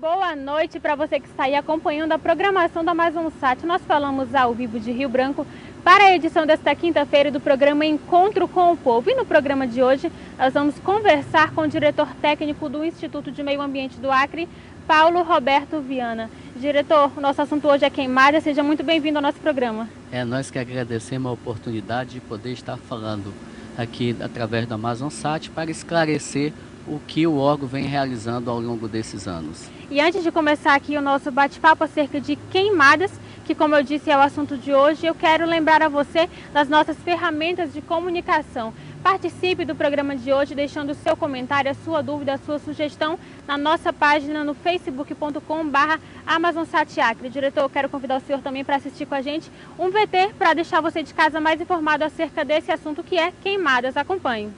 Boa noite para você que está aí acompanhando a programação da Amazonsat. Nós falamos ao vivo de Rio Branco para a edição desta quinta-feira do programa Encontro com o Povo. E no programa de hoje nós vamos conversar com o diretor técnico do Instituto de Meio Ambiente do Acre, Paulo Roberto Viana. Diretor, o nosso assunto hoje é queimada. Seja muito bem-vindo ao nosso programa. Nós que agradecemos a oportunidade de poder estar falando aqui através da Amazonsat para esclarecer o que o órgão vem realizando ao longo desses anos. E antes de começar aqui o nosso bate-papo acerca de queimadas, que como eu disse é o assunto de hoje, eu quero lembrar a você das nossas ferramentas de comunicação. Participe do programa de hoje deixando o seu comentário, a sua dúvida, a sua sugestão na nossa página no facebook.com/AmazonSatAcre. Diretor, eu quero convidar o senhor também para assistir com a gente um VT para deixar você de casa mais informado acerca desse assunto que é queimadas. Acompanhe.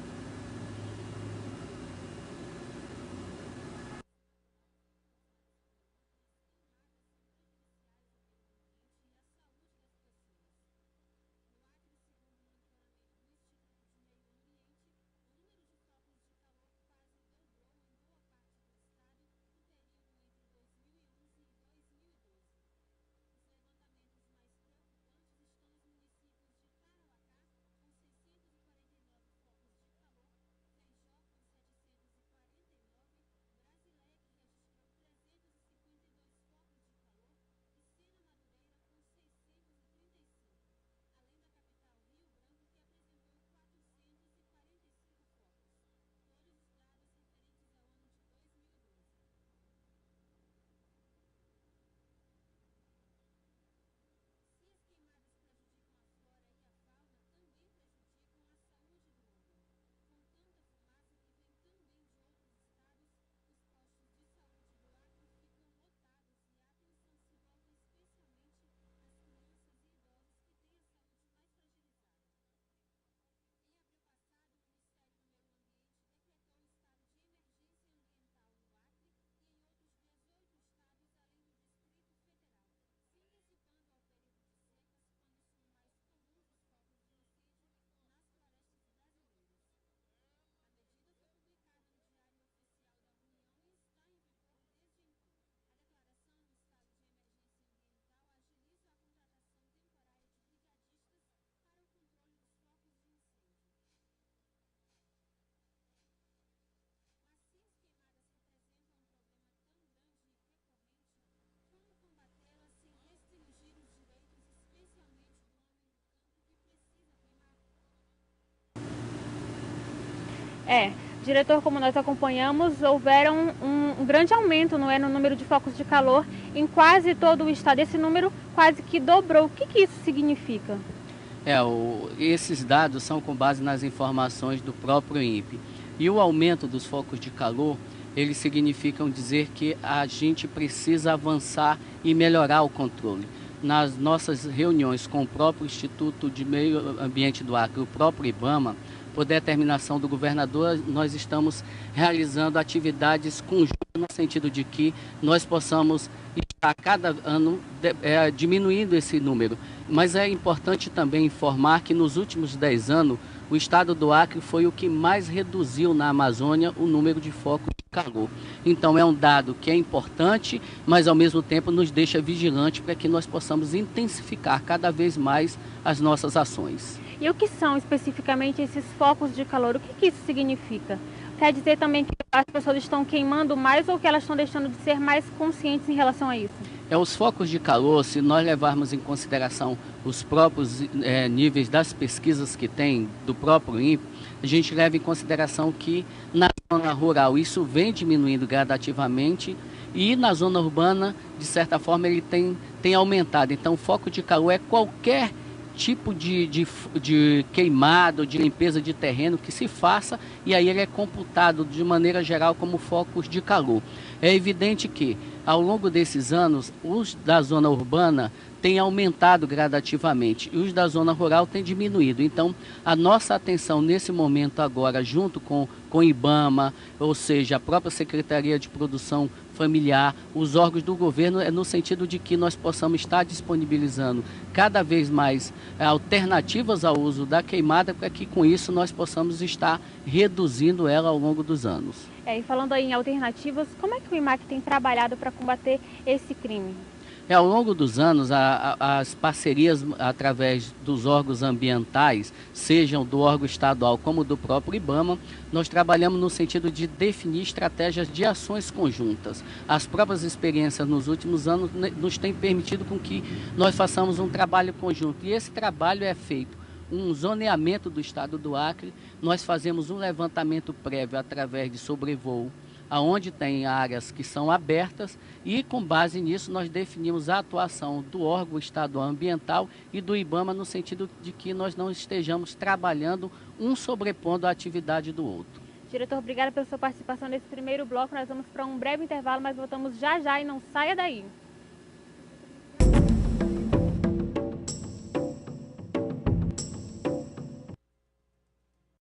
Diretor, como nós acompanhamos, houveram um grande aumento, não é, no número de focos de calor em quase todo o estado. Esse número quase que dobrou. O que isso significa? Esses dados são com base nas informações do próprio INPE. E o aumento dos focos de calor, eles significam dizer que a gente precisa avançar e melhorar o controle. Nas nossas reuniões com o próprio Instituto de Meio Ambiente do Acre, o próprio IBAMA, por determinação do governador, nós estamos realizando atividades conjuntas no sentido de que nós possamos estar cada ano diminuindo esse número. Mas é importante também informar que nos últimos 10 anos, o estado do Acre foi o que mais reduziu na Amazônia o número de focos de calor. Então é um dado que é importante, mas ao mesmo tempo nos deixa vigilante para que nós possamos intensificar cada vez mais as nossas ações. E o que são especificamente esses focos de calor? O que isso significa? Quer dizer também que as pessoas estão queimando mais ou que elas estão deixando de ser mais conscientes em relação a isso? Os focos de calor, se nós levarmos em consideração os próprios níveis das pesquisas que tem do próprio INPE, a gente leva em consideração que na zona rural isso vem diminuindo gradativamente e na zona urbana, de certa forma, ele tem aumentado. Então, o foco de calor é qualquer tipo de queimado, de limpeza de terreno que se faça, e aí ele é computado de maneira geral como focos de calor. É evidente que ao longo desses anos, os da zona urbana têm aumentado gradativamente e os da zona rural têm diminuído. Então, a nossa atenção nesse momento agora, junto com o IBAMA, ou seja, a própria Secretaria de Produção Familiar, os órgãos do governo, é no sentido de que nós possamos estar disponibilizando cada vez mais alternativas ao uso da queimada, para que com isso nós possamos estar reduzindo ela ao longo dos anos. E falando aí em alternativas, como é que o IMAC tem trabalhado para combater esse crime? Ao longo dos anos, as parcerias através dos órgãos ambientais, sejam do órgão estadual como do próprio IBAMA, nós trabalhamos no sentido de definir estratégias de ações conjuntas. As próprias experiências nos últimos anos nos têm permitido com que nós façamos um trabalho conjunto. E esse trabalho é feito um zoneamento do estado do Acre, nós fazemos um levantamento prévio através de sobrevoo, aonde tem áreas que são abertas, e com base nisso nós definimos a atuação do órgão estadual ambiental e do IBAMA, no sentido de que nós não estejamos trabalhando um sobrepondo a atividade do outro. Diretor, obrigada pela sua participação nesse primeiro bloco. Nós vamos para um breve intervalo, mas voltamos já já e não saia daí.